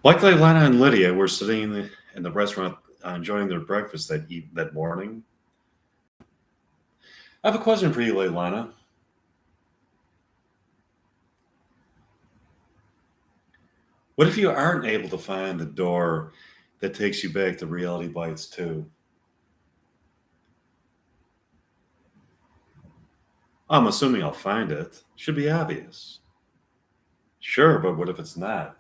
Luckily, Lana and Lydia were sitting in the restaurant enjoying their breakfast that morning. I have a question for you, Leilana. What if you aren't able to find the door that takes you back to Reality Bites 2? I'm assuming I'll find it. Should be obvious. Sure, but what if it's not?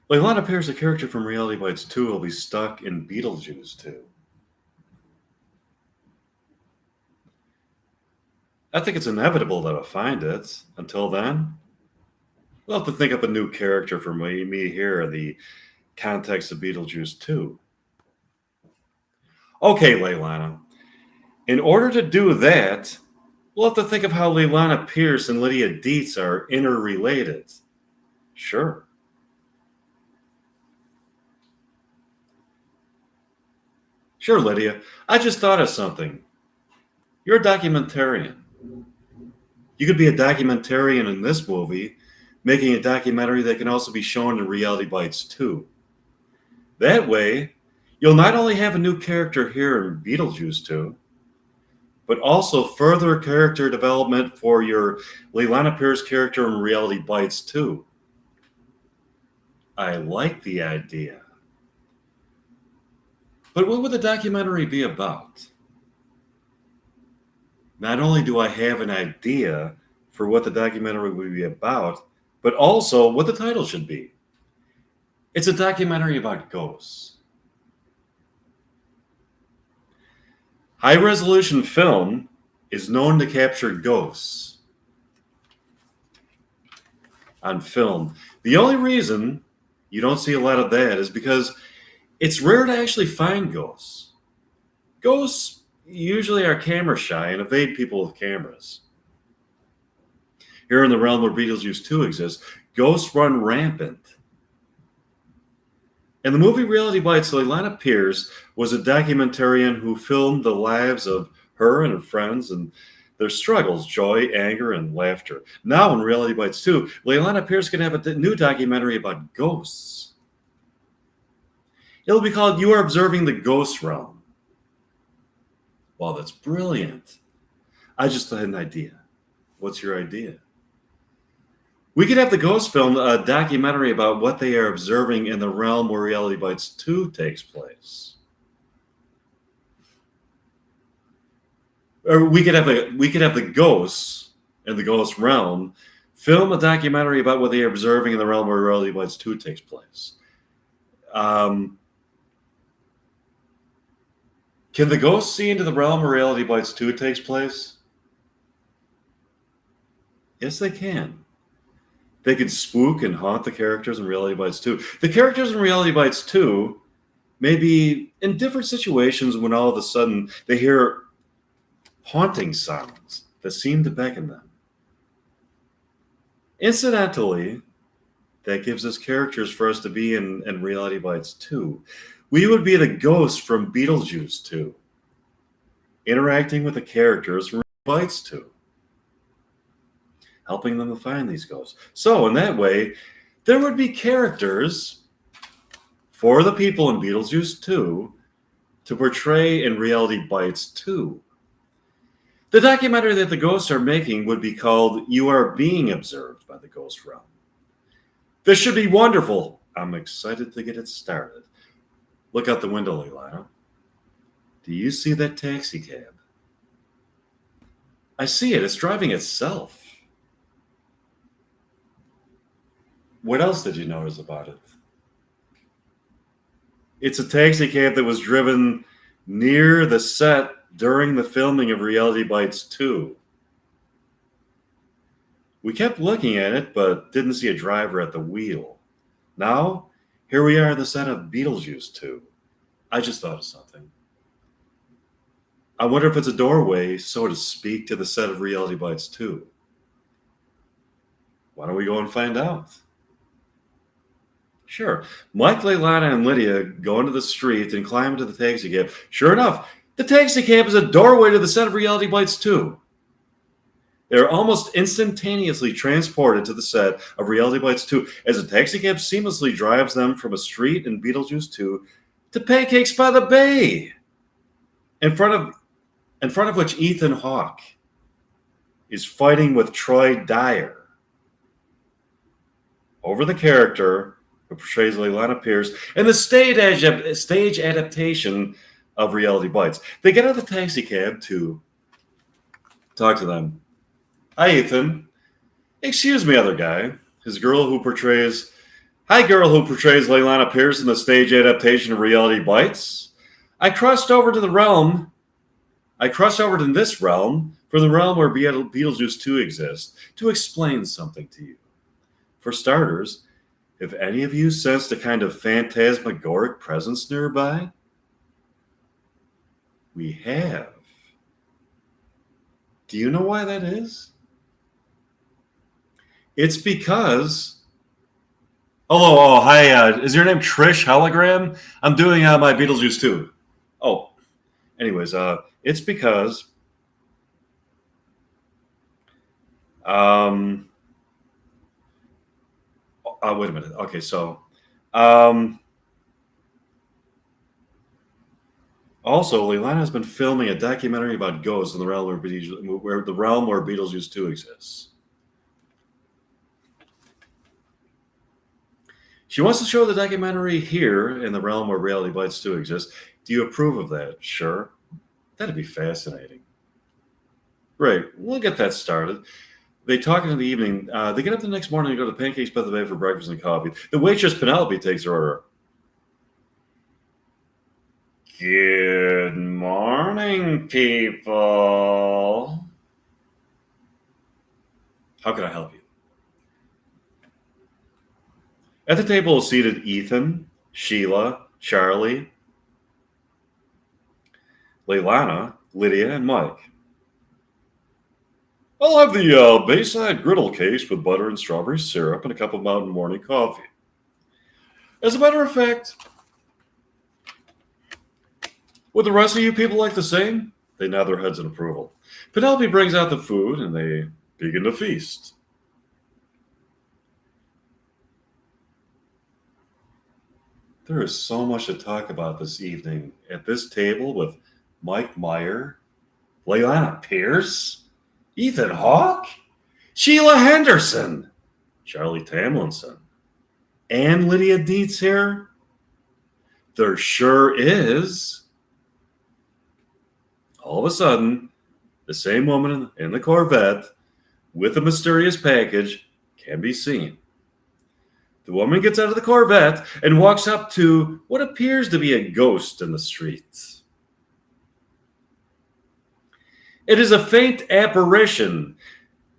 Leilana appears a character from Reality Bites 2 will be stuck in Beetlejuice 2. I think it's inevitable that I'll find it. Until then, we'll have to think up a new character for me here in the context of Beetlejuice 2. Okay, Leilana. In order to do that, we'll have to think of how Leilana Pierce and Lydia Dietz are interrelated. Sure. Sure, Lydia. I just thought of something. You're a documentarian. You could be a documentarian in this movie, making a documentary that can also be shown in Reality Bites 2. That way, you'll not only have a new character here in Beetlejuice 2, but also further character development for your Leilana Pierce character in Reality Bites 2. I like the idea. But what would the documentary be about? Not only do I have an idea for what the documentary would be about, but also what the title should be. It's a documentary about ghosts. High-resolution film is known to capture ghosts on film. The only reason you don't see a lot of that is because it's rare to actually find ghosts. Ghosts usually are camera shy and evade people with cameras. Here in the realm where Beetlejuice 2 exists, ghosts run rampant. In the movie Reality Bites, Leilana Pierce was a documentarian who filmed the lives of her and her friends and their struggles, joy, anger, and laughter. Now in Reality Bites 2, Leilana Pierce can have a new documentary about ghosts. It'll be called You Are Observing the Ghost Realm. Wow, that's brilliant. I just had an idea. What's your idea? We could have the ghost film a documentary about what they are observing in the realm where Reality Bites 2 takes place. Or we could have the ghosts in the ghost realm film a documentary about what they are observing in the realm where Reality Bites 2 takes place. Can the ghosts see into the realm where Reality Bites 2 takes place? Yes, they can. They can spook and haunt the characters in Reality Bites 2. The characters in Reality Bites 2 may be in different situations when all of a sudden they hear haunting sounds that seem to beckon them. Incidentally, that gives us characters for us to be in Reality Bites 2. We would be the ghosts from Beetlejuice 2, interacting with the characters from Bites 2, helping them to find these ghosts. So in that way, there would be characters for the people in Beetlejuice 2 to portray in Reality Bites 2. The documentary that the ghosts are making would be called You Are Being Observed by the Ghost Realm. This should be wonderful. I'm excited to get it started. Look out the window, Leilana. Do you see that taxi cab? I see it. It's driving itself. What else did you notice about it? It's a taxi cab that was driven near the set during the filming of Reality Bites 2. We kept looking at it, but didn't see a driver at the wheel. Now, here we are at the set of Beetlejuice 2. I just thought of something. I wonder if it's a doorway, so to speak, to the set of Reality Bites 2. Why don't we go and find out? Sure. Mike, Leilana, and Lydia go into the street and climb into the taxi cab. Sure enough, the taxi cab is a doorway to the set of Reality Bites 2. They are almost instantaneously transported to the set of Reality Bites 2 as a taxicab seamlessly drives them from a street in Beetlejuice 2 to Pancakes by the Bay, in front of which Ethan Hawke is fighting with Troy Dyer over the character who portrays Leilani Pierce in the stage adaptation of Reality Bites. They get out of the taxi cab to talk to them. Hi, Ethan. Excuse me, other guy. Hi, girl who portrays Leilani Pierce in the stage adaptation of Reality Bites. I crossed over to this realm for the realm where Beetlejuice 2 exists to explain something to you. For starters, have any of you sensed a kind of phantasmagoric presence nearby? We have. Do you know why that is? It's because... Hi, is your name Trish Hologram? I'm doing my Beetlejuice 2. Oh, anyways, it's because... wait a minute. Okay, so... also, Leilani has been filming a documentary about ghosts in the realm where Beetlejuice 2 exists. She wants to show the documentary here in the realm where Reality Bites 2 exists. Do you approve of that? Sure. That'd be fascinating. Great. We'll get that started. They talk in the evening. They get up the next morning and go to Pancakes by the Bay for breakfast and coffee. The waitress Penelope takes her order. Good morning, people. How can I help you? At the table is seated Ethan, Sheila, Charlie, Leilani, Lydia, and Mike. I'll have the Bayside griddle case with butter and strawberry syrup and a cup of Mountain Morning coffee. As a matter of fact, would the rest of you people like the same? They nod their heads in approval. Penelope brings out the food and they begin to feast. There is so much to talk about this evening at this table with Mike Meyer, Leilani Pierce, Ethan Hawke, Sheila Henderson, Charlie Tamlinson, and Lydia Dietz here. There sure is. All of a sudden, the same woman in the Corvette with the mysterious package can be seen. The woman gets out of the Corvette and walks up to what appears to be a ghost in the streets. It is a faint apparition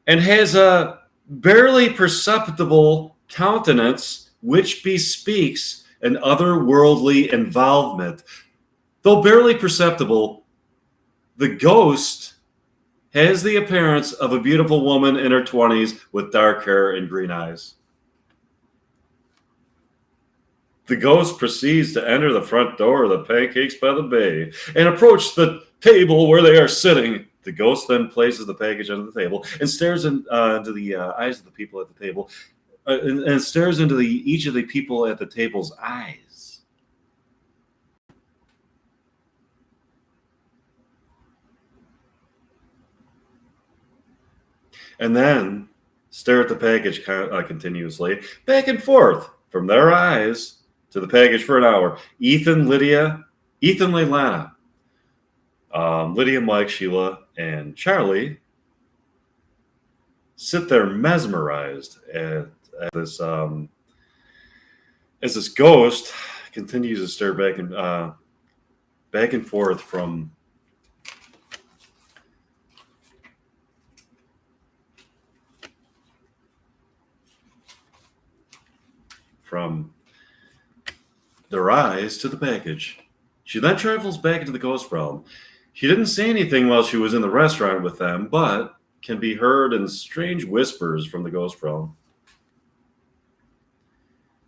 and has a barely perceptible countenance which bespeaks an otherworldly involvement. Though barely perceptible, the ghost has the appearance of a beautiful woman in her 20s with dark hair and green eyes. The ghost proceeds to enter the front door of the Pancakes by the Bay and approach the table where they are sitting. The ghost then places the package under the table and stares into the eyes of the people at the table and stares into each of the people at the table's eyes. And then stare at the package continuously, back and forth from their eyes to the package for an hour. Ethan, Leilani, Lydia, Mike, Sheila, and Charlie sit there mesmerized at this as this ghost continues to stare back and forth from their eyes to the package. She then travels back into the ghost realm. She didn't say anything while she was in the restaurant with them, but can be heard in strange whispers from the ghost realm.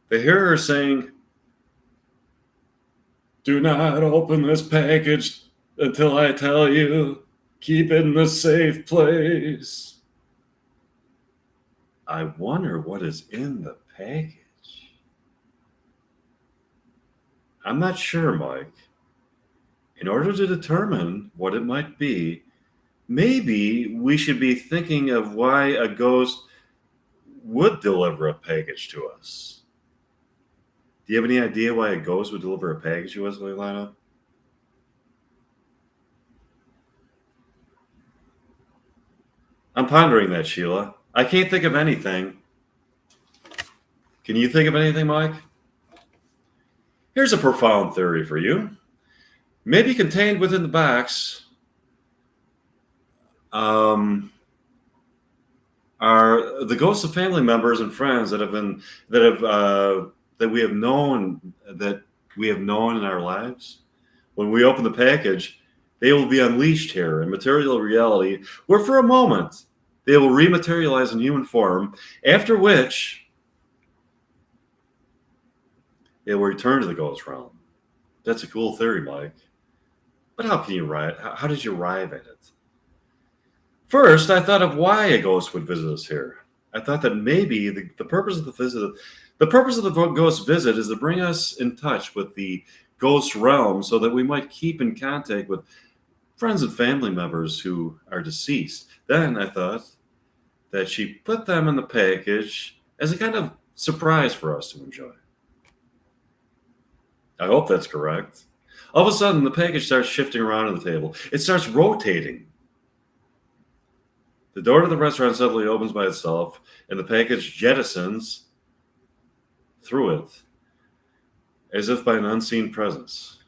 They hear her saying, "Do not open this package until I tell you. Keep it in a safe place." I wonder what is in the package. I'm not sure, Mike. In order to determine what it might be, maybe we should be thinking of why a ghost would deliver a package to us. Do you have any idea why a ghost would deliver a package to us, Leilana? I'm pondering that, Sheila. I can't think of anything. Can you think of anything, Mike? Here's a profound theory for you. Maybe contained within the box um, are the ghosts of family members and friends that we have known in our lives. When we open the package, they will be unleashed here in material reality, where for a moment they will rematerialize in human form, after which they will return to the ghost realm. That's a cool theory, Mike. But how can you arrive? How did you arrive at it? First, I thought of why a ghost would visit us here. I thought that maybe the purpose of the purpose of the ghost visit is to bring us in touch with the ghost realm, so that we might keep in contact with friends and family members who are deceased. Then I thought that she put them in the package as a kind of surprise for us to enjoy. I hope that's correct. All of a sudden, the package starts shifting around on the table. It starts rotating. The door to the restaurant suddenly opens by itself, and the package jettisons through it as if by an unseen presence.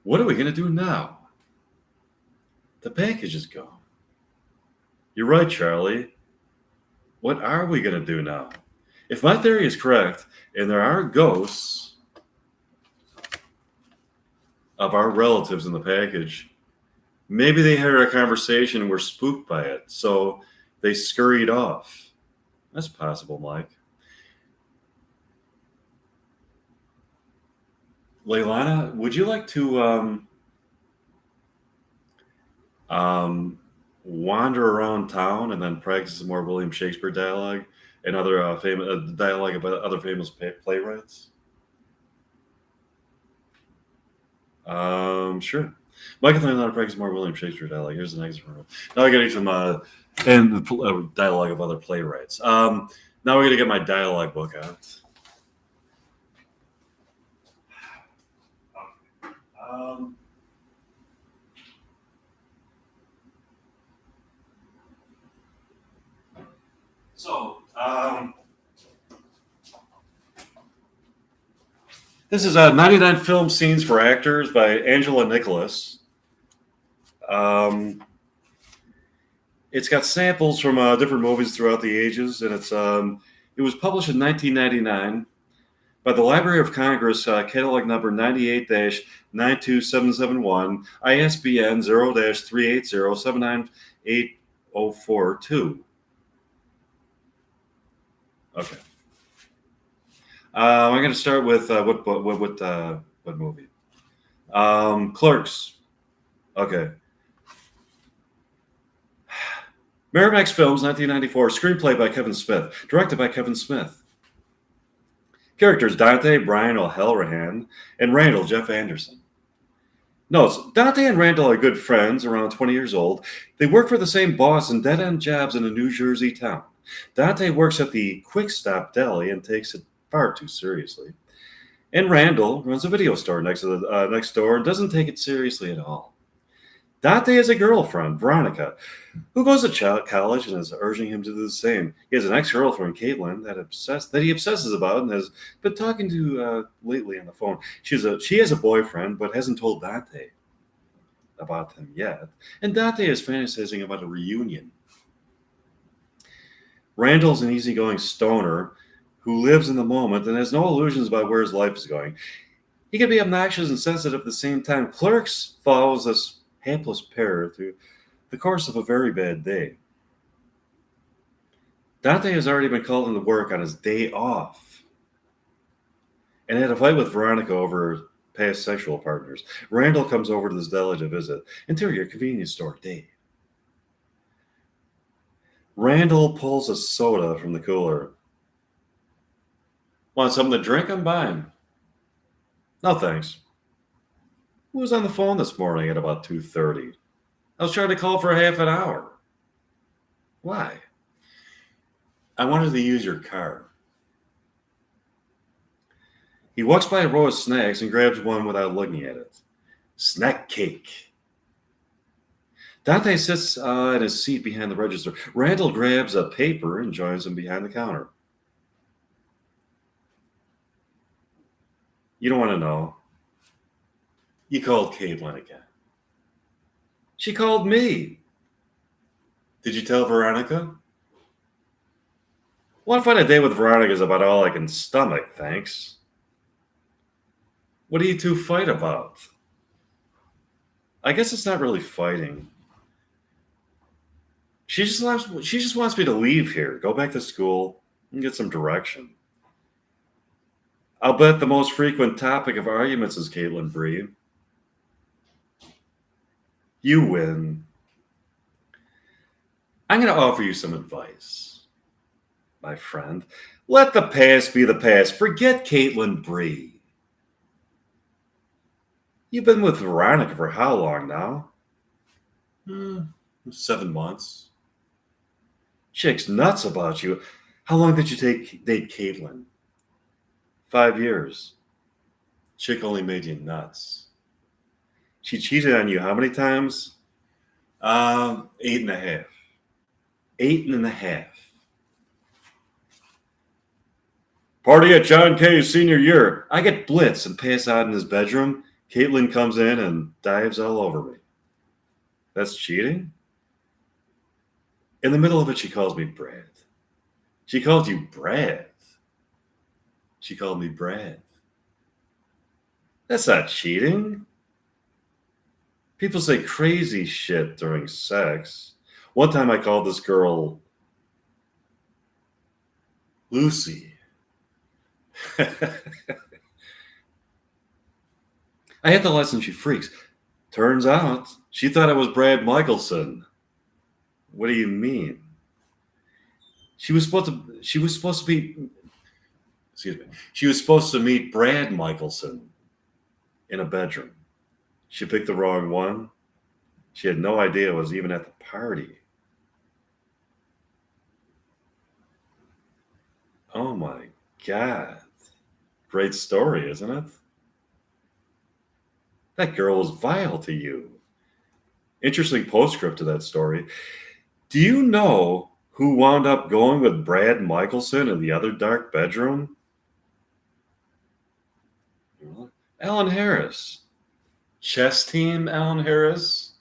What are we going to do now? The package is gone. You're right, Charlie. What are we going to do now? If my theory is correct, and there are ghosts of our relatives in the package, maybe they heard our conversation and were spooked by it, so they scurried off. That's possible, Mike. Leilana, would you like to wander around town and then practice some more William Shakespeare dialogue and other famous dialogue about other famous playwrights? Sure. Mike and Leilana practice more William Shakespeare dialogue. Here's the next one. Now I got to get some dialogue of other playwrights. Now we're gonna get my dialogue book out. Um, so, this is 99 Film Scenes for Actors by Angela Nicholas. It's got samples from different movies throughout the ages, and it was published in 1999 by the Library of Congress, catalog number 98-92771, ISBN 0-380-798-042. Okay. I'm going to start with what movie? Clerks. Okay. Miramax Films, 1994. Screenplay by Kevin Smith. Directed by Kevin Smith. Characters: Dante, Brian O'Halloran, and Randall, Jeff Anderson. Notes: Dante and Randall are good friends, around 20 years old. They work for the same boss in dead-end jobs in a New Jersey town. Dante works at the Quick Stop Deli and takes it far too seriously. And Randall runs a video store next door and doesn't take it seriously at all. Dante has a girlfriend, Veronica, who goes to college and is urging him to do the same. He has an ex-girlfriend, Caitlin, that he obsesses about and has been talking to lately on the phone. She has a boyfriend, but hasn't told Dante about him yet. And Dante is fantasizing about a reunion. Randall's an easygoing stoner who lives in the moment and has no illusions about where his life is going. He can be obnoxious and sensitive at the same time. Clerks follows this hapless pair through the course of a very bad day. Dante has already been called into work on his day off and had a fight with Veronica over past sexual partners. Randall comes over to this deli to visit. Interior convenience store, Dave. Randall pulls a soda from the cooler. Want something to drink? I'm buying. No, thanks. Who was on the phone this morning at about 2:30? I was trying to call for half an hour. Why? I wanted to use your car. He walks by a row of snacks and grabs one without looking at it. Snack cake. Dante sits in his seat behind the register. Randall grabs a paper and joins him behind the counter. You don't want to know. You called Caitlin again. She called me. Did you tell Veronica? Want to find a date with Veronica is about all I can stomach, thanks. What do you two fight about? I guess it's not really fighting. She just wants me to leave here, go back to school, and get some direction. I'll bet the most frequent topic of arguments is Caitlin Bree. You win. I'm going to offer you some advice, my friend. Let the past be the past. Forget Caitlin Bree. You've been with Veronica for how long now? 7 months. Chick's nuts about you. How long did you date Caitlin? 5 years. Chick only made you nuts. She cheated on you how many times? 8.5. 8.5. Party at John K's senior year. I get blitzed and pass out in his bedroom. Caitlin comes in and dives all over me. That's cheating? In the middle of it, she calls me Brad. She called you Brad. She called me Brad. That's not cheating. People say crazy shit during sex. One time I called this girl Lucy. I had the lesson she freaks. Turns out she thought I was Brad Michelson. What do you mean? She was supposed to meet Brad Michelson in a bedroom. She picked the wrong one. She had no idea it was even at the party. Oh my God. Great story, isn't it? That girl was vile to you. Interesting postscript to that story. Do you know who wound up going with Brad Michelson in the other dark bedroom? Alan Harris. Chess team Alan Harris.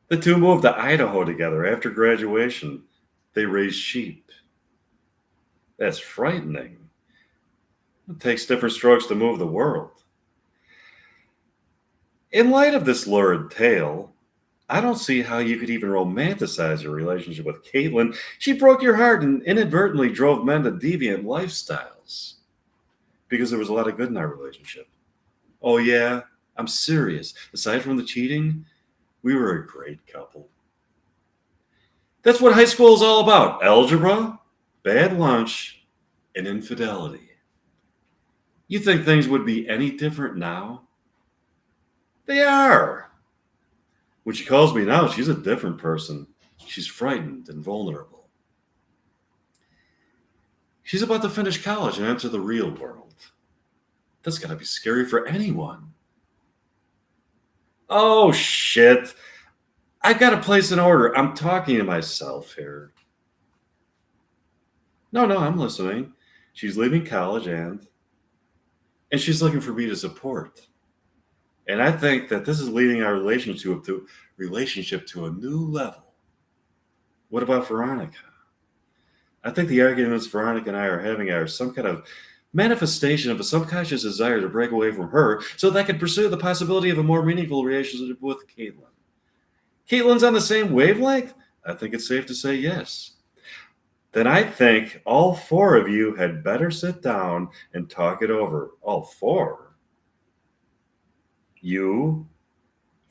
The two moved to Idaho together after graduation. They raised sheep. That's frightening. It takes different strokes to move the world. In light of this lurid tale, I don't see how you could even romanticize your relationship with Caitlin. She broke your heart and inadvertently drove men to deviant lifestyles. Because there was a lot of good in our relationship. Oh yeah, I'm serious. Aside from the cheating, we were a great couple. That's what high school is all about. Algebra, bad lunch, and infidelity. You think things would be any different now? They are. When she calls me now, she's a different person. She's frightened and vulnerable. She's about to finish college and enter the real world. That's gotta be scary for anyone. Oh, shit. I gotta place an order. I'm talking to myself here. No, I'm listening. She's leaving college and she's looking for me to support. And I think that this is leading our relationship to a new level. What about Veronica? I think the arguments Veronica and I are having are some kind of manifestation of a subconscious desire to break away from her so that I could pursue the possibility of a more meaningful relationship with Caitlin. Caitlin's on the same wavelength? I think it's safe to say yes. Then I think all four of you had better sit down and talk it over. All four? You,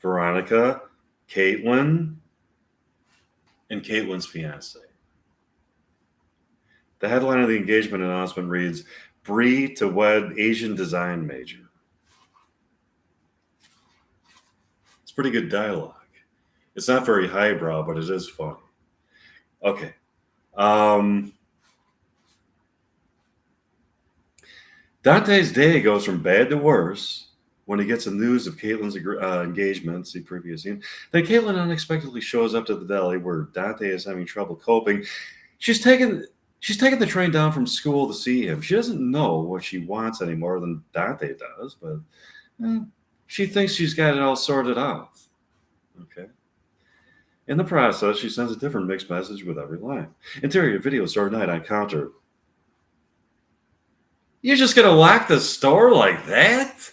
Veronica, Caitlin. and Caitlin's fiance. The headline of the engagement announcement reads, Bree to wed Asian design major. It's pretty good dialogue. It's not very highbrow, but it is funny. Okay. Dante's day goes from bad to worse when he gets the news of Caitlin's engagement, see previous scene. Then Caitlin unexpectedly shows up to the deli where Dante is having trouble coping. She's taken the train down from school to see him. She doesn't know what she wants any more than Dante does, but she thinks she's got it all sorted out. Okay. In the process, she sends a different mixed message with every line. Interior video store night on counter. You're just going to lock the store like that?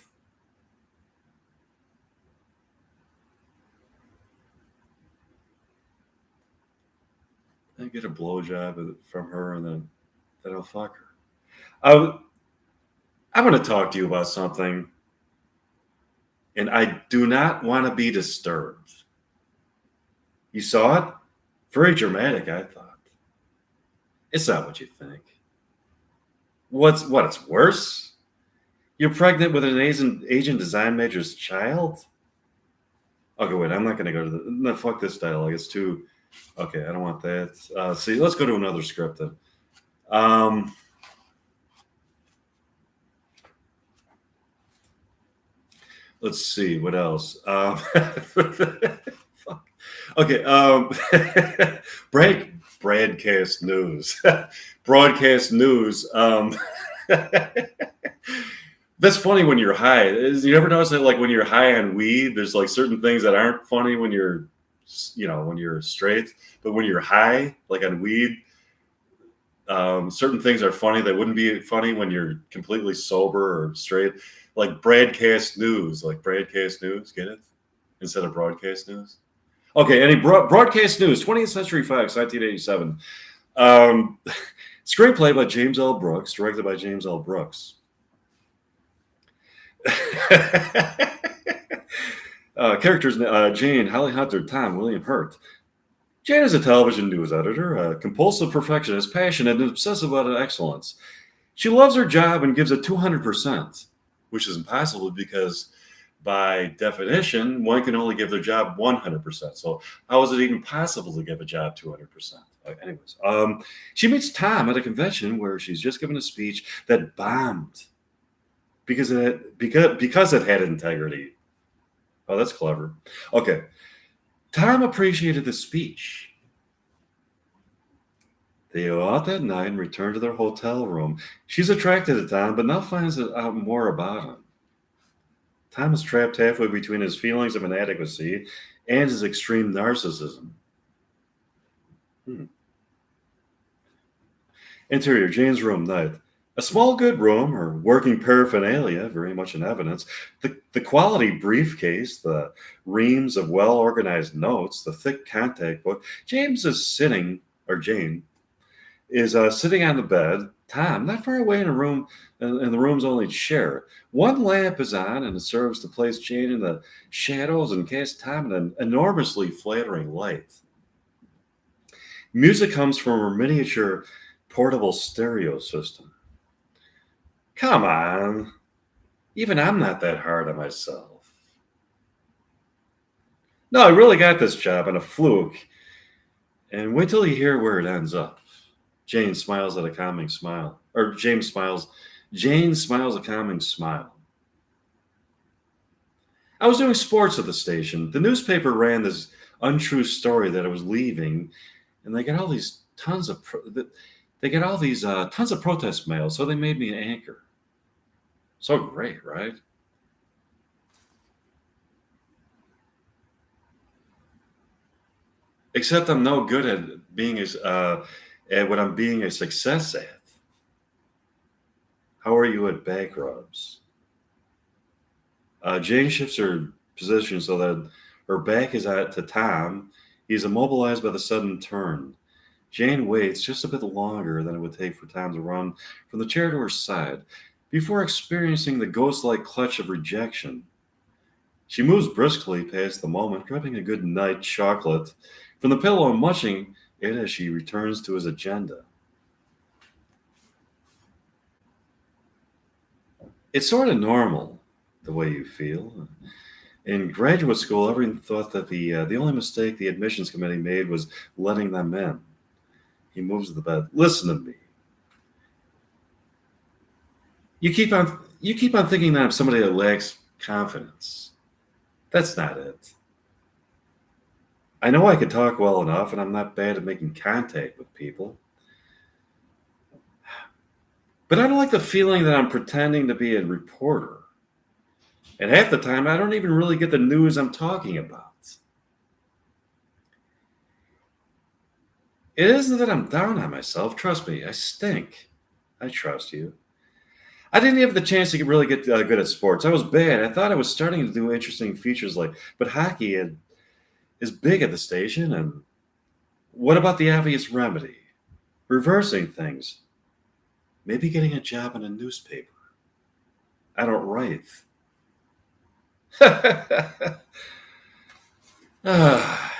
I get a blowjob from her and then I'll fuck her. I'm going to talk to you about something, and I do not want to be disturbed. You saw it? Very dramatic, I thought. It's not what you think. It's worse? You're pregnant with an Asian design major's child? Okay, wait, I'm not going to go to no, fuck this dialogue. It's too... Okay, I don't want that. See, let's go to another script then. Let's see, what else? Fuck. Okay, broadcast news. Broadcast news. That's funny when you're high. You ever notice that, like, when you're high on weed, there's like certain things that aren't funny when you're straight, but when you're high, like on weed, certain things are funny that wouldn't be funny when you're completely sober or straight. Like broadcast news, get it? Instead of broadcast news. Okay, broadcast news, 20th Century Fox, 1987. Screenplay by James L. Brooks, directed by James L. Brooks. Characters: Jane, Holly Hunter, Tom, William Hurt. Jane is a television news editor, a compulsive perfectionist, passionate, and obsessive about excellence. She loves her job and gives it 200%, which is impossible because, by definition, one can only give their job 100%. So how is it even possible to give a job 200%? Anyways, she meets Tom at a convention where she's just given a speech that bombed because it had integrity. Oh, that's clever. Okay. Tom appreciated the speech. They go out that night and return to their hotel room. She's attracted to Tom, but now finds out more about him. Tom is trapped halfway between his feelings of inadequacy and his extreme narcissism. Interior, Jane's room, night. A small, good room, her working paraphernalia, very much in evidence. The quality briefcase, the reams of well-organized notes, the thick contact book. Jane is sitting on the bed. Tom, not far away in a room, in the room's only chair. One lamp is on, and it serves to place Jane in the shadows and cast Tom in an enormously flattering light. Music comes from her miniature portable stereo system. Come on. Even I'm not that hard on myself. No, I really got this job on a fluke. And wait till you hear where it ends up. Jane smiles at a calming smile. Or Jane smiles a calming smile. I was doing sports at the station. The newspaper ran this untrue story that I was leaving, and they got all these tons of protest mail, so they made me an anchor. So great, right? Except I'm no good at being at what I'm being a success at. How are you at back rubs? Jane shifts her position so that her back is to Tom. He's immobilized by the sudden turn. Jane waits just a bit longer than it would take for Tom to run from the chair to her side before experiencing the ghost-like clutch of rejection. She moves briskly past the moment, grabbing a good night chocolate from the pillow and munching it as she returns to his agenda. It's sort of normal, the way you feel. In graduate school, everyone thought that the only mistake the admissions committee made was letting them in. He moves to the bed. Listen to me. You keep on thinking that I'm somebody that lacks confidence. That's not it. I know I can talk well enough, and I'm not bad at making contact with people. But I don't like the feeling that I'm pretending to be a reporter. And half the time, I don't even really get the news I'm talking about. It isn't that I'm down on myself. Trust me, I stink. I trust you. I didn't have the chance to really get good at sports. I was bad. I thought I was starting to do interesting features but hockey is big at the station. And what about the obvious remedy? Reversing things. Maybe getting a job in a newspaper. I don't write. Ah,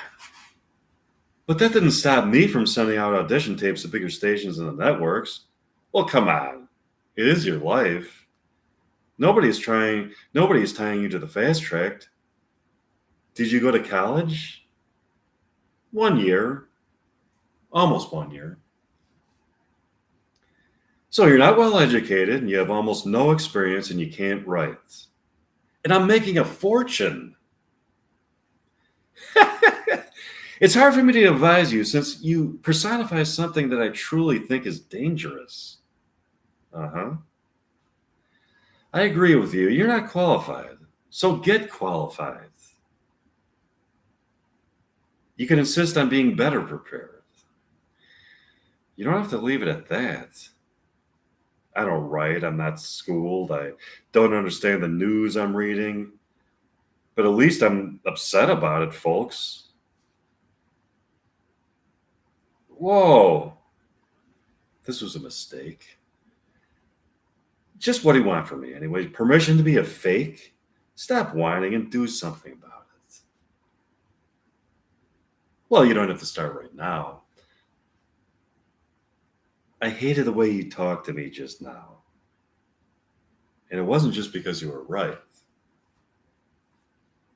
but that didn't stop me from sending out audition tapes to bigger stations and the networks. Well, come on. It is your life. Nobody's tying you to the fast track. Did you go to college? 1 year. Almost 1 year. So you're not well educated and you have almost no experience and you can't write. And I'm making a fortune. It's hard for me to advise you since you personify something that I truly think is dangerous. Uh-huh. I agree with you. You're not qualified. So get qualified. You can insist on being better prepared. You don't have to leave it at that. I don't write. I'm not schooled. I don't understand the news I'm reading. But at least I'm upset about it, folks. Whoa. This was a mistake. Just what do you want from me anyway? Permission to be a fake? Stop whining and do something about it. Well, you don't have to start right now. I hated the way you talked to me just now. And it wasn't just because you were right.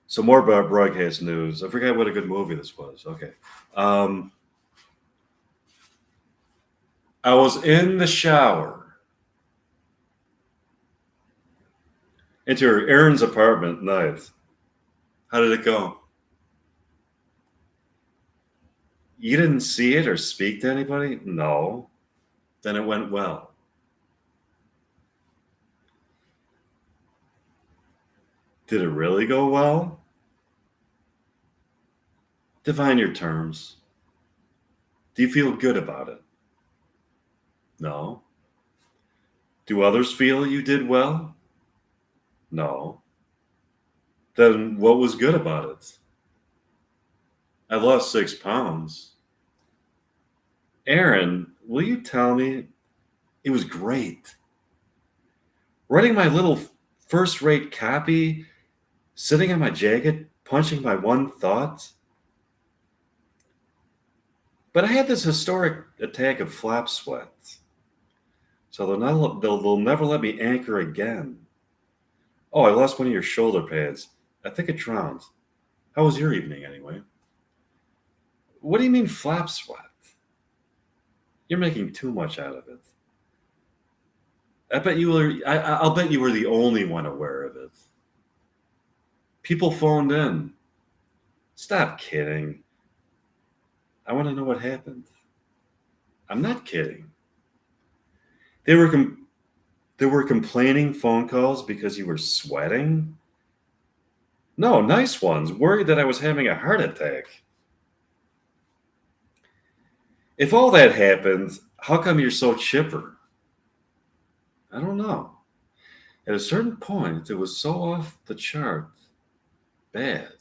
So more about broadcast news. I forgot what a good movie this was. Okay. I was in the shower. Enter Aaron's apartment. Nice. How did it go? You didn't see it or speak to anybody? No. Then it went well. Did it really go well? Define your terms. Do you feel good about it? No. Do others feel you did well? No. Then what was good about it? I lost 6 pounds. Aaron, will you tell me? It was great. Writing my little first-rate copy, sitting on my jacket, punching my one thought. But I had this historic attack of flap sweat. So they'll never let me anchor again. Oh, I lost one of your shoulder pads. I think it drowned. How was your evening anyway? What do you mean flap sweat? You're making too much out of it. I'll bet you were the only one aware of it. People phoned in. Stop kidding. I want to know what happened. I'm not kidding. There were complaining phone calls because you were sweating? No, nice ones, worried that I was having a heart attack. If all that happened, how come you're so chipper? I don't know. At a certain point, it was so off the chart bad.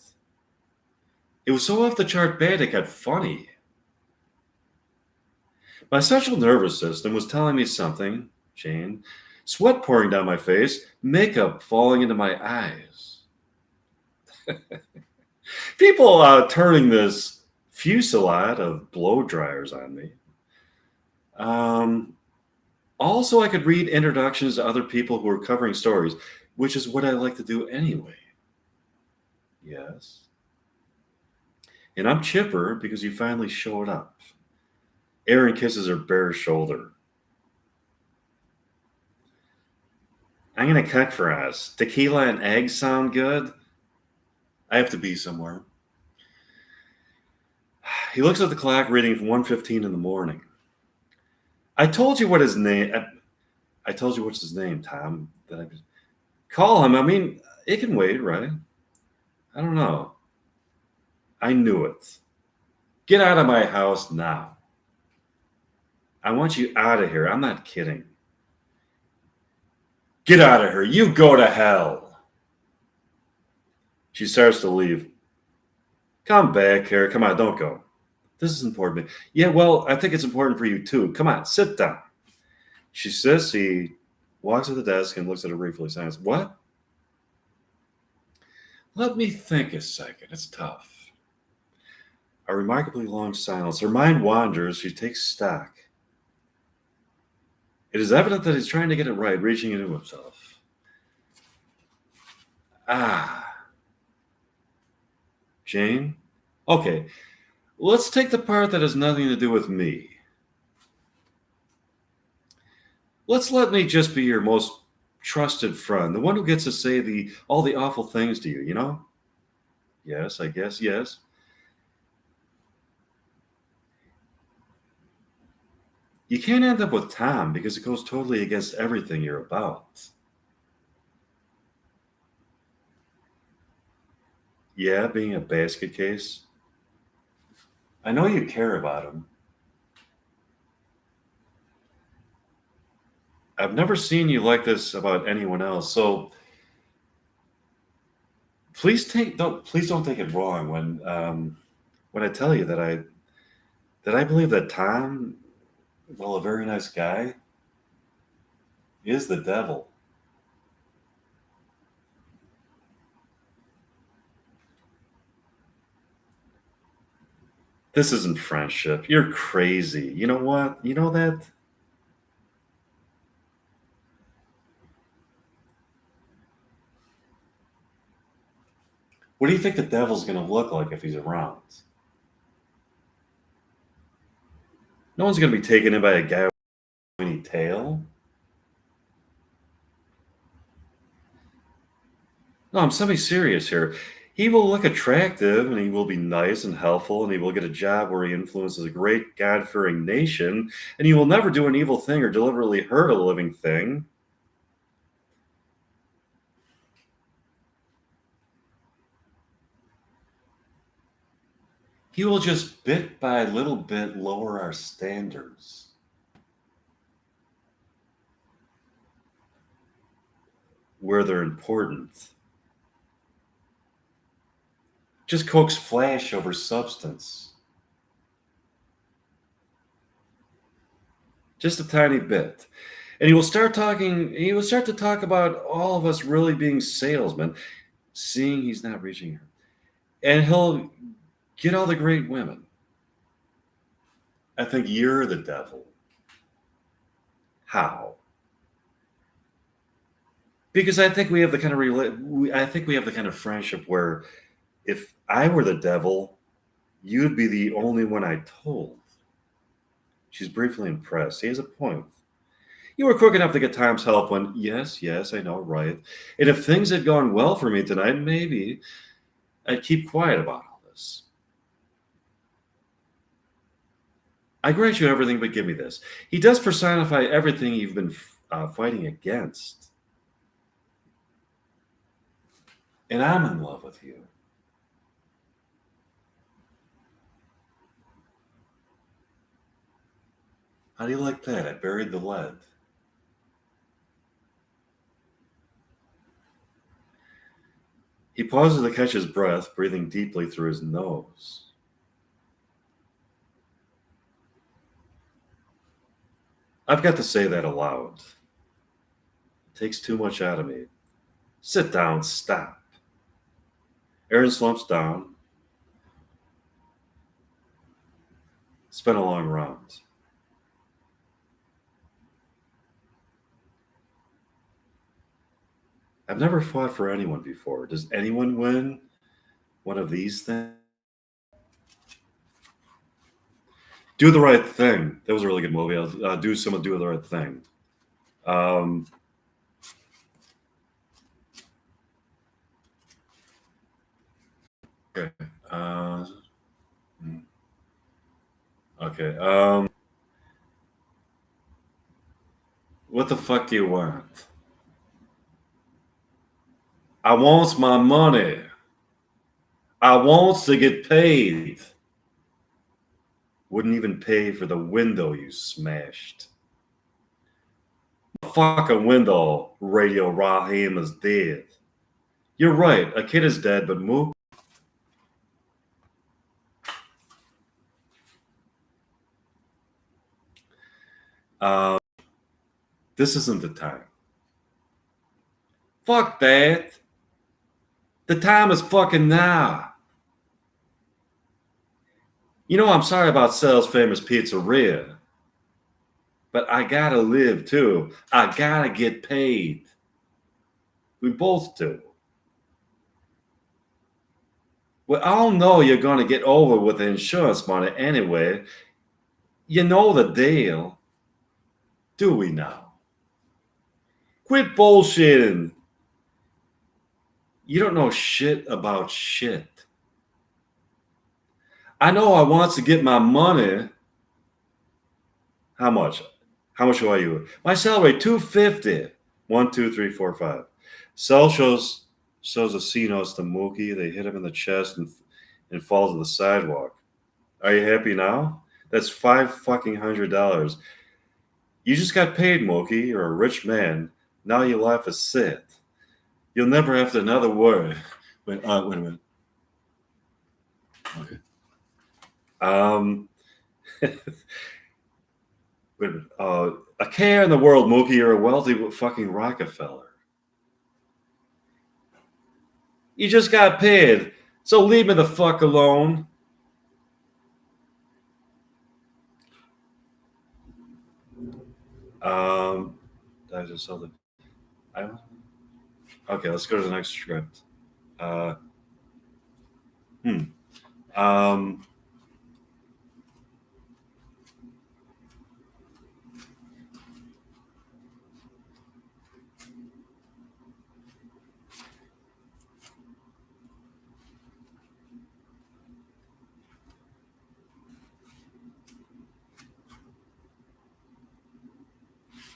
It was so off the chart bad it got funny. My central nervous system was telling me something, Jane. Sweat pouring down my face, makeup falling into my eyes. People turning this fusillade of blow dryers on me. Um, Also, I could read introductions to other people who are covering stories, which is what I like to do anyway. Yes. And I'm chipper because you finally showed up. Erin kisses her bare shoulder. I'm going to cook for us. Tequila and eggs sound good. I have to be somewhere. He looks at the clock, reading 1:15 in the morning. I told you what his name. I told you what's his name, Tom. That I call him. I mean, it can wait, right? I don't know. I knew it. Get out of my house now. I want you out of here. I'm not kidding. Get out of here. You go to hell. She starts to leave. Come back here. Come on, don't go. This is important. Yeah, well, I think it's important for you too. Come on, sit down. She says he walks to the desk and looks at her briefly. Says, what? Let me think a second. It's tough. A remarkably long silence. Her mind wanders. She takes stock. It is evident that he's trying to get it right, reaching into himself. Ah, Jane? Okay, let's take the part that has nothing to do with me. Let's let me just be your most trusted friend, the one who gets to say all the awful things to you, you know? Yes, I guess, yes. You can't end up with Tom because it goes totally against everything you're about. Yeah, being a basket case. I know you care about him. I've never seen you like this about anyone else, so please don't take it wrong when I tell you that I believe that Tom, well, a very nice guy, is the devil. This isn't friendship. You're crazy. You know what? You know that? What do you think the devil's going to look like if he's around? No one's going to be taken in by a guy with a pointy tail. No, I'm semi-serious here. He will look attractive and he will be nice and helpful and he will get a job where he influences a great God-fearing nation and he will never do an evil thing or deliberately hurt a living thing. He will just bit by little bit lower our standards. Where they're important. Just coax flash over substance. Just a tiny bit. And he will start to talk about all of us really being salesmen, seeing he's not reaching her. And he'll get all the great women. I think you're the devil. How? Because I think we have the kind of I think we have the kind of friendship where if I were the devil, you'd be the only one I told. She's briefly impressed. He has a point. You were quick enough to get Tom's help when, yes, I know, right. And if things had gone well for me tonight, maybe I'd keep quiet about all this. I grant you everything, but give me this. He does personify everything you've been fighting against. And I'm in love with you. How do you like that? I buried the lead. He pauses to catch his breath, breathing deeply through his nose. I've got to say that aloud. It takes too much out of me. Sit down, stop. Aaron slumps down. It's been a long round. I've never fought for anyone before. Does anyone win one of these things? Do the Right Thing. That was a really good movie. I'll do some of Do the Right Thing. Um, okay. Okay. What the fuck do you want? I wants my money. I wants to get paid. Wouldn't even pay for the window you smashed. Fucking window, Radio Raheem is dead. You're right, a kid is dead, but Mook. Uh, this isn't the time. Fuck that. The time is fucking now. You know, I'm sorry about Sal's Famous Pizzeria, but I gotta live too. I gotta get paid. We both do. We all know you're gonna get over with the insurance money anyway. You know the deal. Do we now? Quit bullshitting. You don't know shit about shit. I know I wants to get my money. How much? How much owe you? My salary, $250. 1, 2, 3, 4, 5. Sal shows the C notes to Mookie. They hit him in the chest and fall to the sidewalk. Are you happy now? That's $500. You just got paid, Mookie. You're a rich man. Now your life is set. You'll never have to another word. Wait a minute. Okay. Wait a minute. A care in the world, Mookie. You're a wealthy fucking Rockefeller. You just got paid, so leave me the fuck alone. I just saw the. Okay, let's go to the next script. Uh, hmm. Um,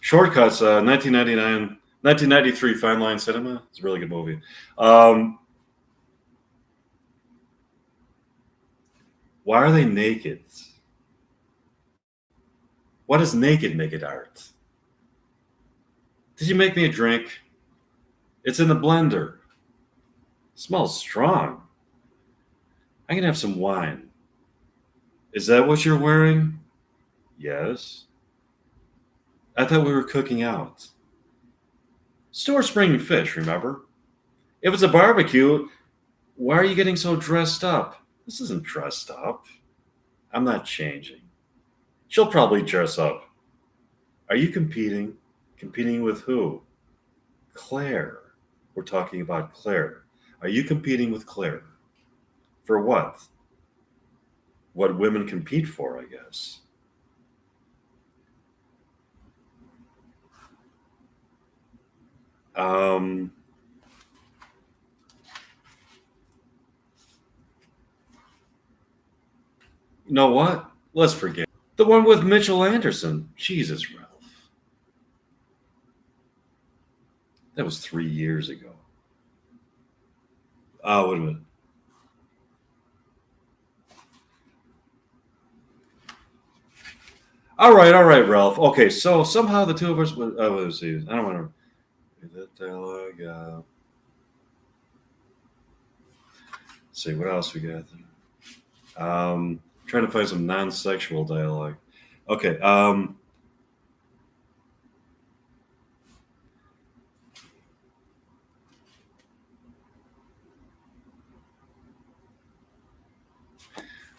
Shortcuts, 1993 Fine Line Cinema. It's a really good movie. Why are they naked? What is naked art? Did you make me a drink? It's in the blender. Smells strong. I can have some wine. Is that what you're wearing? Yes. I thought we were cooking out. Store spring fish, remember? If it's a barbecue, why are you getting so dressed up? This isn't dressed up. I'm not changing. She'll probably dress up. Are you competing? Competing with who? Claire. We're talking about Claire. Are you competing with Claire? For what? What women compete for, I guess. Um, you know what? Let's forget. The one with Mitchell Anderson. Jesus, Ralph. That was 3 years ago. Oh, wait a minute. All right, Ralph. Okay, so somehow the two of us. Let's see. I don't want to read that dialogue. Let's see what else we got. Trying to find some non-sexual dialogue. Okay.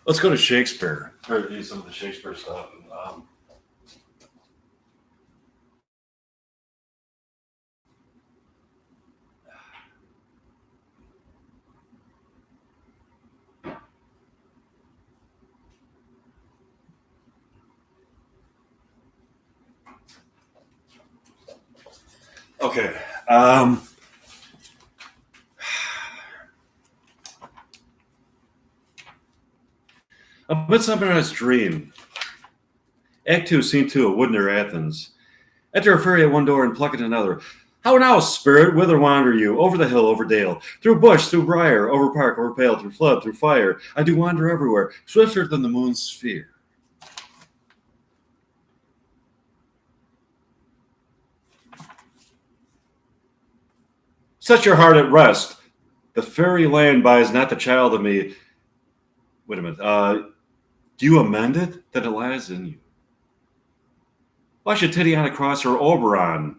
Let's go to Shakespeare. Or do some of the Shakespeare stuff. Okay. A Midsummer Night's Dream. Act 2, Scene 2, A Wood near Athens. Enter a fairy at one door and pluck at another. How now, spirit, whither wander you? Over the hill, over dale, through bush, through briar, over park, over pale, through flood, through fire. I do wander everywhere, swifter than the moon's sphere. Set your heart at rest. The fairy land buys not the child of me. Wait a minute. Do you amend it? That it lies in you. Why should Titiana cross her Oberon?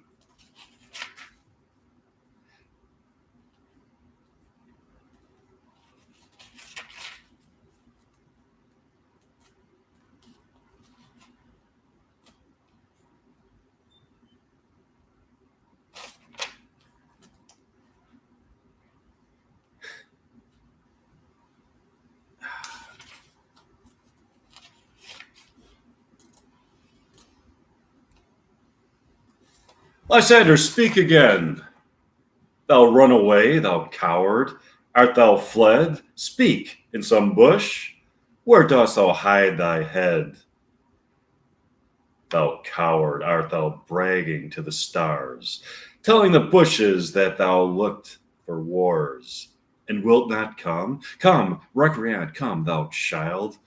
Lysander, speak again. Thou run away, thou coward. Art thou fled? Speak, in some bush. Where dost thou hide thy head? Thou coward, art thou bragging to the stars, telling the bushes that thou looked for wars, and wilt not come? Come, recreant, come, thou child.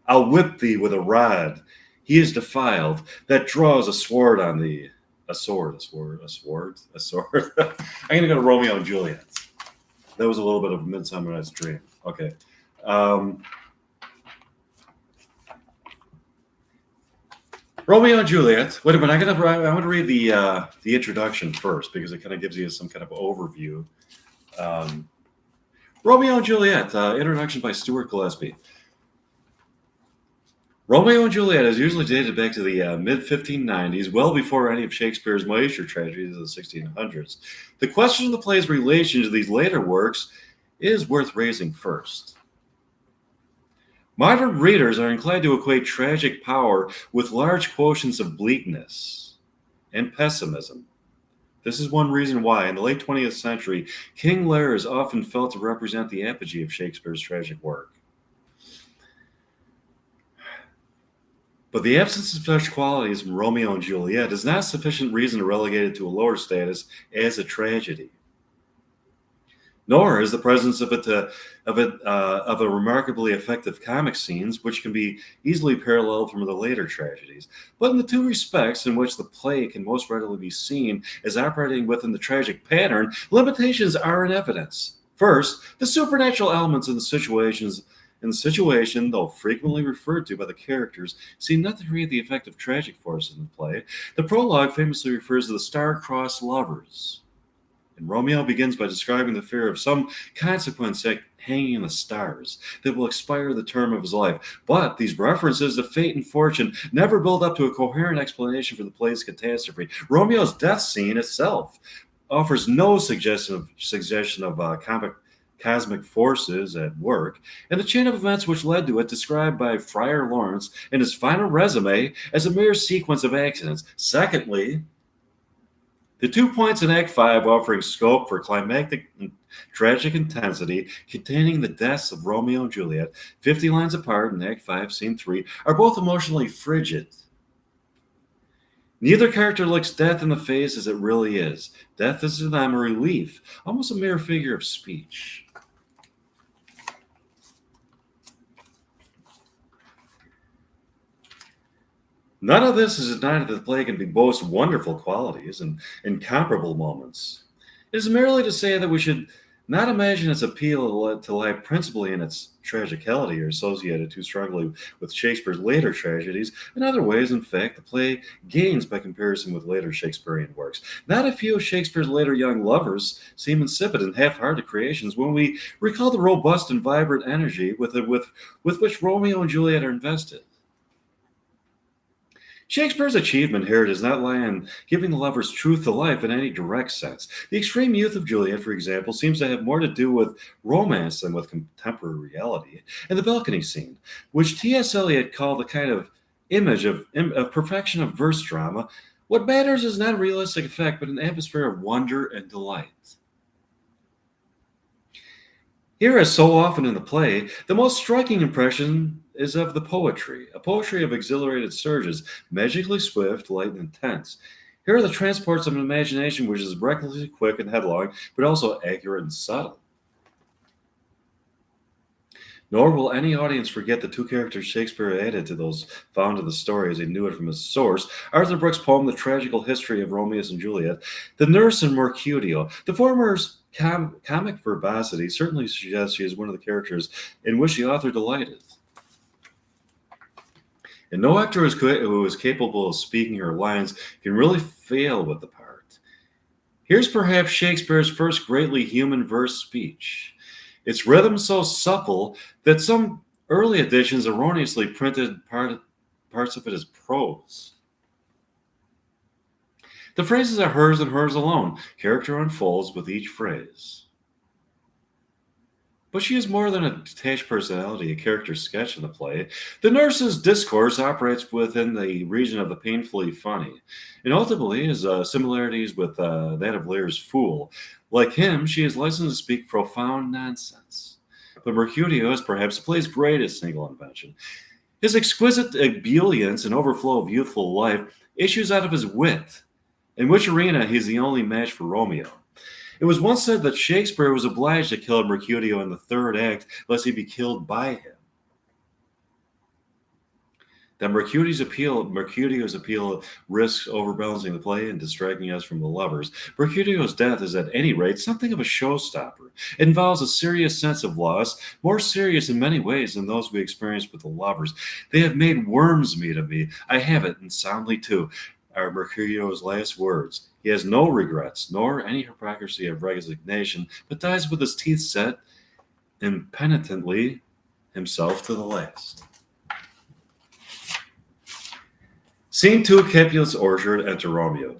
I'll whip thee with a rod. He is defiled that draws a sword on thee. A sword. I'm going to go to Romeo and Juliet. That was a little bit of Midsummer Night's Dream. Okay. Romeo and Juliet. Wait a minute. I'm going to read the introduction first because it kind of gives you some kind of overview. Romeo and Juliet. Introduction by Stuart Gillespie. Romeo and Juliet is usually dated back to the mid-1590s, well before any of Shakespeare's major tragedies of the 1600s. The question of the play's relation to these later works is worth raising first. Modern readers are inclined to equate tragic power with large quotients of bleakness and pessimism. This is one reason why, in the late 20th century, King Lear is often felt to represent the apogee of Shakespeare's tragic work. But the absence of such qualities in Romeo and Juliet is not sufficient reason to relegate it to a lower status as a tragedy. Nor is the presence of a remarkably effective comic scenes, which can be easily paralleled from the later tragedies. But in the two respects in which the play can most readily be seen as operating within the tragic pattern, limitations are in evidence. First, the supernatural elements in the situation, though frequently referred to by the characters, seem not to create the effect of tragic forces in the play. The prologue famously refers to the star-crossed lovers. And Romeo begins by describing the fear of some consequence hanging in the stars that will expire the term of his life. But these references to fate and fortune never build up to a coherent explanation for the play's catastrophe. Romeo's death scene itself offers no suggestion of cosmic forces at work, and the chain of events which led to it described by Friar Lawrence in his final resume as a mere sequence of accidents. Secondly, the 2 points in Act 5 offering scope for climactic and tragic intensity, containing the deaths of Romeo and Juliet, 50 lines apart in Act 5, Scene 3, are both emotionally frigid. Neither character looks death in the face as it really is. Death is to them a relief, almost a mere figure of speech. None of this is denied that the play can boast wonderful qualities and incomparable moments. It is merely to say that we should not imagine its appeal to lie principally in its tragicality or associated too strongly with Shakespeare's later tragedies. In other ways, in fact, the play gains by comparison with later Shakespearean works. Not a few of Shakespeare's later young lovers seem insipid and half-hearted creations when we recall the robust and vibrant energy with which Romeo and Juliet are invested. Shakespeare's achievement here does not lie in giving the lovers truth to life in any direct sense. The extreme youth of Juliet, for example, seems to have more to do with romance than with contemporary reality. And the balcony scene, which T.S. Eliot called the kind of image of perfection of verse drama, what matters is not realistic effect, but an atmosphere of wonder and delight. Here, as so often in the play, the most striking impression is of the poetry, a poetry of exhilarated surges, magically swift, light, and intense. Here are the transports of an imagination which is recklessly quick and headlong, but also accurate and subtle. Nor will any audience forget the two characters Shakespeare added to those found in the story as he knew it from his source. Arthur Brooks' poem, The Tragical History of Romeo and Juliet, the nurse and Mercutio. The former's comic verbosity certainly suggests she is one of the characters in which the author delighted. And no actor who is capable of speaking her lines can really fail with the part. Here's perhaps Shakespeare's first greatly human verse speech. Its rhythm so supple that some early editions erroneously printed parts of it as prose. The phrases are hers and hers alone. Character unfolds with each phrase. But she is more than a detached personality, a character sketch in the play. The nurse's discourse operates within the region of the painfully funny, and ultimately has similarities with that of Lear's fool. Like him, she is licensed to speak profound nonsense. But Mercutio is perhaps the play's greatest single invention. His exquisite ebullience and overflow of youthful life issues out of his wit, in which arena he's the only match for Romeo. It was once said that Shakespeare was obliged to kill Mercutio in the third act, lest he be killed by him. That Mercutio's appeal risks overbalancing the play and distracting us from the lovers. Mercutio's death is at any rate something of a showstopper. It involves a serious sense of loss, more serious in many ways than those we experienced with the lovers. They have made worms meat of me. I have it, and soundly too, are Mercutio's last words. He has no regrets, nor any hypocrisy of resignation, but dies with his teeth set impenitently himself to the last. Scene 2, Capulet's orchard, enter Romeo.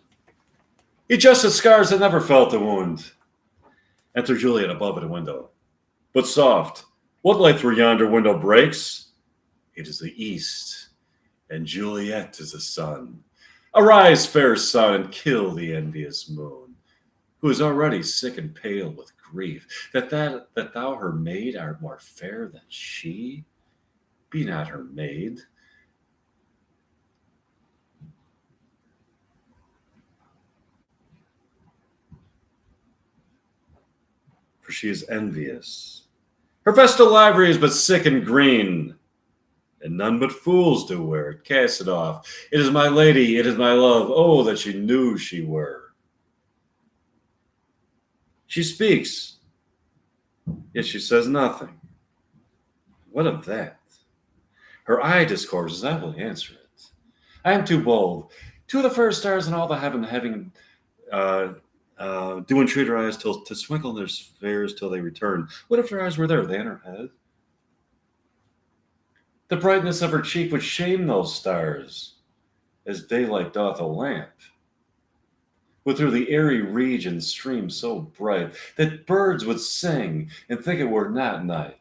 He just has scars that never felt the wound. Enter Juliet above at a window. But soft, what light through yonder window breaks? It is the east, and Juliet is the sun. Arise, fair sun, and kill the envious moon, who is already sick and pale with grief, that thou her maid art more fair than she. Be not her maid. For she is envious. Her vestal livery is but sick and green, and none but fools do wear it. Cast it off. It is my lady, it is my love. Oh, that she knew she were. She speaks, yet she says nothing. What of that? Her eye discourses, I will answer it. I am too bold. Two of the fair stars in all the heaven having do entreat her eyes to swinkle their spheres till they return. What if her eyes were there, they in her head? The brightness of her cheek would shame those stars, as daylight doth a lamp. But through the airy region stream so bright that birds would sing and think it were not night.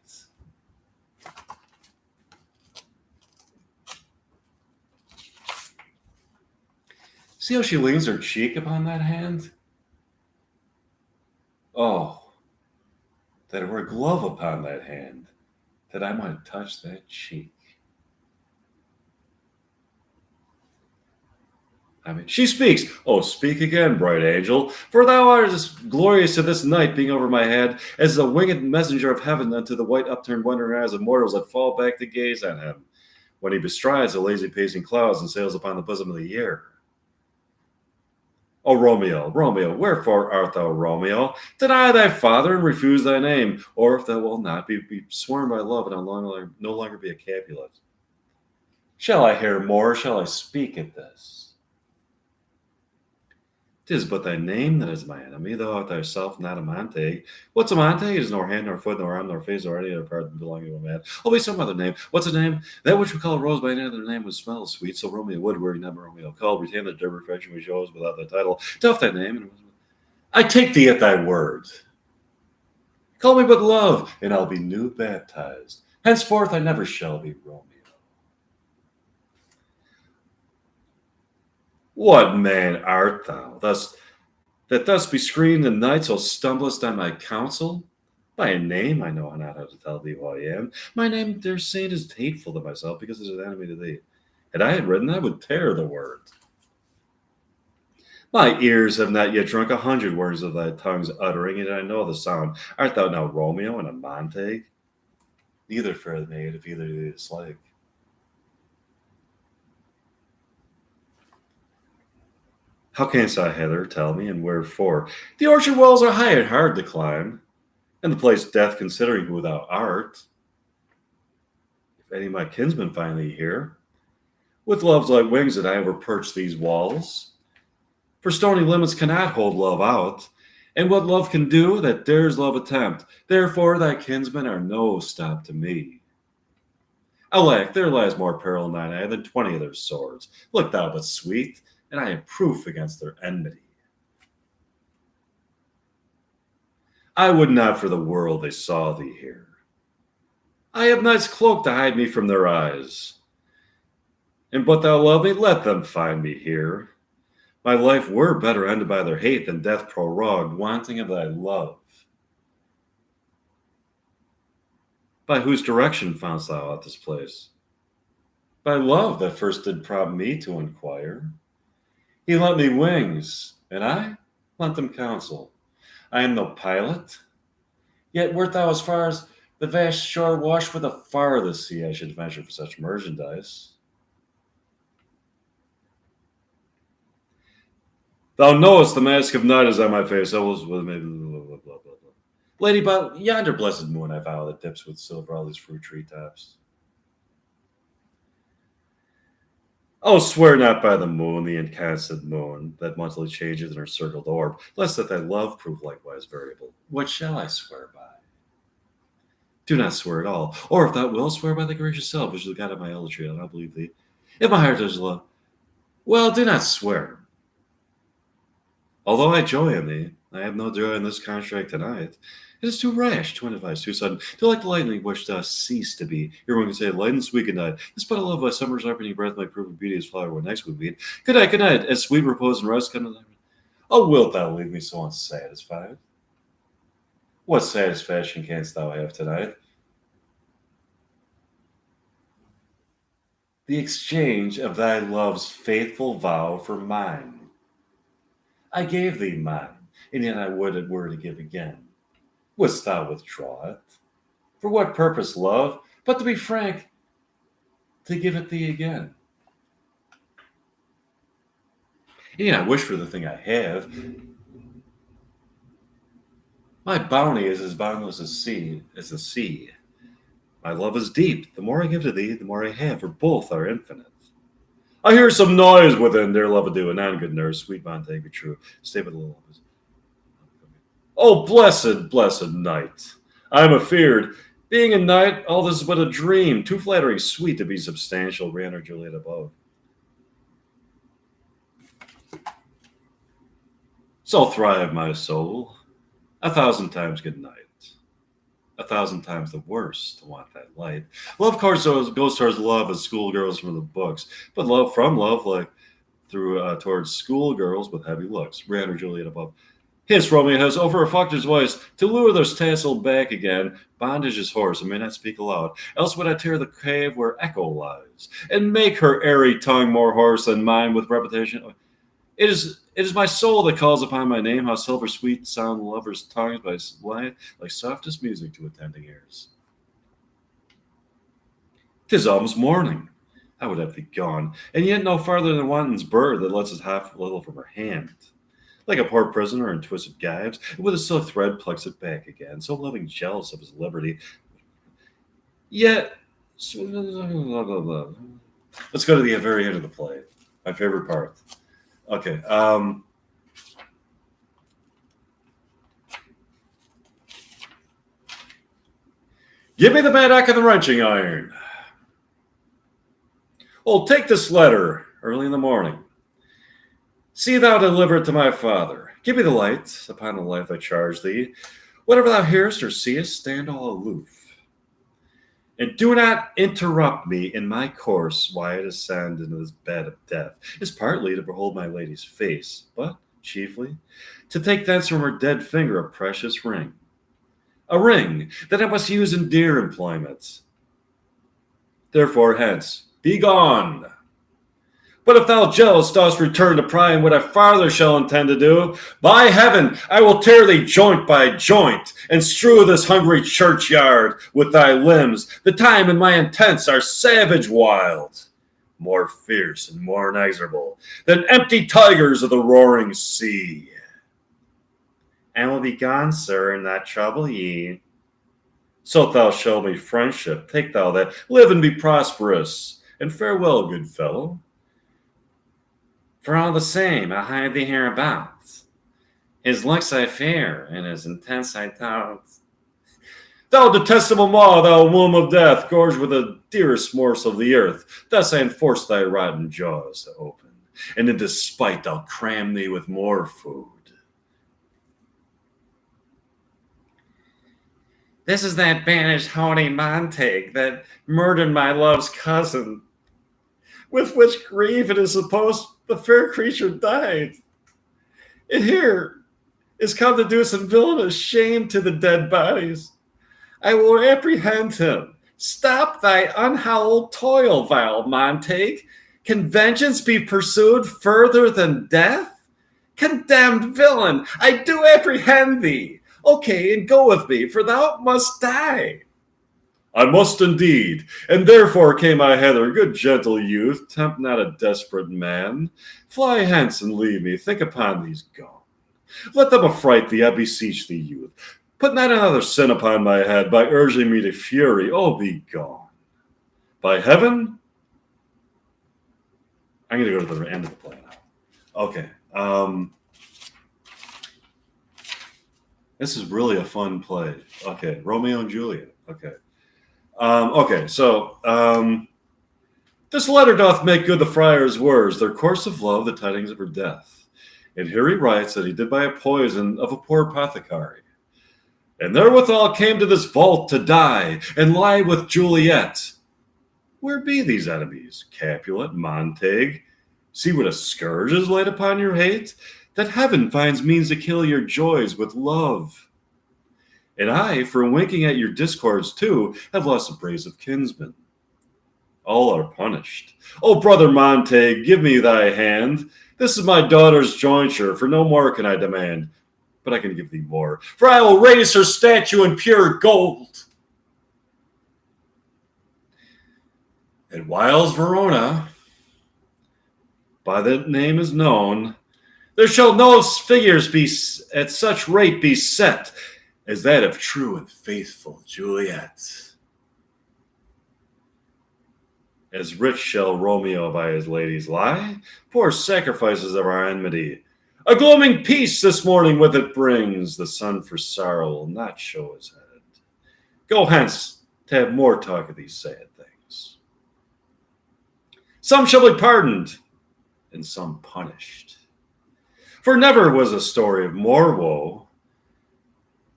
See how she leans her cheek upon that hand? Oh, that it were a glove upon that hand, that I might touch that cheek. She speaks. Oh, speak again, bright angel, for thou art as glorious to this night being over my head as the winged messenger of heaven unto the white upturned wondering eyes of mortals that fall back to gaze on him, when he bestrides the lazy pacing clouds and sails upon the bosom of the air. O Romeo, Romeo, wherefore art thou Romeo? Deny thy father and refuse thy name, or if thou wilt not, be sworn by love and no longer be a Capulet. Shall I hear more? Shall I speak at this? 'Tis but thy name that is my enemy. Thou art thyself not a Montague. What's a Montague? It is nor hand, nor foot, nor arm, nor face, nor any other part belonging to a man. Oh, be some other name. What's a name? That which we call a rose by any other name would smell sweet. So Romeo would, were he not Romeo called. Retain the derby reflection we shows without thy title. Doff thy name, and I take thee at thy word. Call me but love, and I'll be new baptized. Henceforth I never shall be Romeo. What man art thou, thus bescreened the night, so stumblest on my counsel? By a name I know not how to tell thee who I am. My name, dear saint, is hateful to myself, because it is an enemy to thee. Had I had written, I would tear the word. My ears have not yet drunk 100 words of thy tongue's uttering, and I know the sound. Art thou now Romeo and a Montague? Neither fair maid, if either thee is like. How canst thou hither, tell me, and wherefore? The orchard walls are high and hard to climb, and the place death considering who thou art. If any of my kinsmen find thee here, with love's light wings that I ever perch these walls, for stony limits cannot hold love out, and what love can do, that dares love attempt. Therefore thy kinsmen are no stop to me. Alack, there lies more peril in thine eye than 20 of their swords. Look thou but sweet, and I am proof against their enmity. I would not for the world they saw thee here. I have night's cloak to hide me from their eyes. And but thou love me, let them find me here. My life were better ended by their hate than death prorogued, wanting of thy love. By whose direction foundst thou out this place? By love that first did prompt me to inquire. He lent me wings, and I lent them counsel. I am no pilot, yet wert thou as far as the vast shore washed with a farthest sea, I should venture for such merchandise. Thou knowest the mask of night is on my face. I was with maybe blah, blah, blah, blah. Lady, by yonder blessed moon I vow that dips with silver all these fruit treetops. Oh, swear not by the moon, the inconstant moon, that monthly changes in her circled orb, lest that thy love prove likewise variable. What shall I swear by? Do not swear at all. Or if thou wilt, swear by the gracious self, which is the God of my eldertree, I'll not believe thee. If my heart does love, well, do not swear. Although I joy in thee, I have no joy in this contract tonight. It is too rash, too unadvised, too sudden, too like the lightning which doth cease to be. Here one can say, light and sweet good night. This but a love by summer's ripening breath might prove of beauty as flower when next we meet. Good night, as sweet repose and rest come to thy. Oh, wilt thou leave me so unsatisfied? What satisfaction canst thou have tonight? The exchange of thy love's faithful vow for mine. I gave thee mine, and yet I would it were to give again. Wouldst thou withdraw it? For what purpose, love, but to be frank, to give it thee again? And yet I wish for the thing I have. My bounty is as boundless as the sea. My love is deep. The more I give to thee, the more I have, for both are infinite. I hear some noise within, dear love ado, and on good nurse, sweet Montague, be true. Stay with the little. Oh, blessed night! I am afeard. Being a knight, all this is but a dream, too flattering sweet to be substantial, ran her Juliet above. So thrive my soul. 1,000 times good night. 1,000 times the worse to want that light. Love, of course, goes towards love as schoolgirls from the books, but love from love, like through towards schoolgirls with heavy looks. Ran her Juliet above. Hiss, Romeo has over a Faulkner's voice, to lure those tassel back again. Bondage is hoarse, and may not speak aloud. Else would I tear the cave where echo lies, and make her airy tongue more hoarse than mine with repetition. It is my soul that calls upon my name. How silver sweet sound lovers' tongues by light, like softest music to attending ears. 'Tis almost morning. I would have thee gone, and yet no farther than wanton's bird that lets us half a little from her hand. like a poor prisoner in twisted gyves, and with a silk thread plucks it back again, so loving jealous of his liberty. Yet, let's go to the very end of the play. My favorite part. Okay. Give me the mattock and the wrenching iron. Oh, take this letter early in the morning. See thou deliver it to my father. Give me the light upon the life I charge thee. Whatever thou hearest or seest, stand all aloof. And do not interrupt me in my course while I descend into this bed of death. Is partly to behold my lady's face, but chiefly to take thence from her dead finger a precious ring. A ring that I must use in dear employments. Therefore, hence, be gone. But if thou jealous dost return to pry in what I farther shall intend to do, by heaven, I will tear thee joint by joint, and strew this hungry churchyard with thy limbs. The time and my intents are savage wild, more fierce and more inexorable than empty tigers of the roaring sea. And will be gone, sir, and not trouble ye. So thou shalt me friendship, take thou that, live and be prosperous, and farewell, good fellow. For all the same, I hide thee hereabouts. His looks I fear, and his intents I doubt. Thou detestable maw, thou womb of death, gorged with the dearest morsel of the earth, thus I enforce thy rotten jaws to open, and in despite I'll cram thee with more food. This is that banished haughty Montague that murdered my love's cousin, with which grief it is supposed the fair creature died. And here is come to do some villainous shame to the dead bodies. I will apprehend him. Stop thy unhallowed toil, vile Montague. Can vengeance be pursued further than death? Condemned villain, I do apprehend thee. Okay, and go with me, for thou must die. I must indeed, and therefore came I hither. Good gentle youth, tempt not a desperate man. Fly hence and leave me, think upon these gone. Let them affright thee, I beseech thee, youth. Put not another sin upon my head by urging me to fury. Oh, be gone. By heaven, I'm going to go to the end of the play now. Okay. This is really a fun play. Okay, Romeo and Juliet. Okay. This letter doth make good the friar's words, their course of love, the tidings of her death. And here he writes that he did buy a poison of a poor apothecary. And therewithal came to this vault to die, and lie with Juliet. Where be these enemies, Capulet, Montague? See what a scourge is laid upon your hate, that heaven finds means to kill your joys with love. And I, for winking at your discords too, have lost a brace of kinsmen. All are punished. Oh, brother Montague, give me thy hand. This is my daughter's jointure, for no more can I demand. But I can give thee more, for I will raise her statue in pure gold. And whiles Verona, by that name is known, there shall no figures be at such rate be set as that of true and faithful Juliet. As rich shall Romeo by his ladies lie, poor sacrifices of our enmity. A gloaming peace this morning with it brings, the sun for sorrow will not show his head. Go hence to have more talk of these sad things. Some shall be pardoned, and some punished. For never was a story of more woe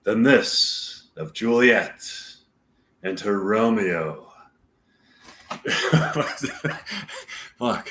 than this of Juliet and her Romeo. Fuck.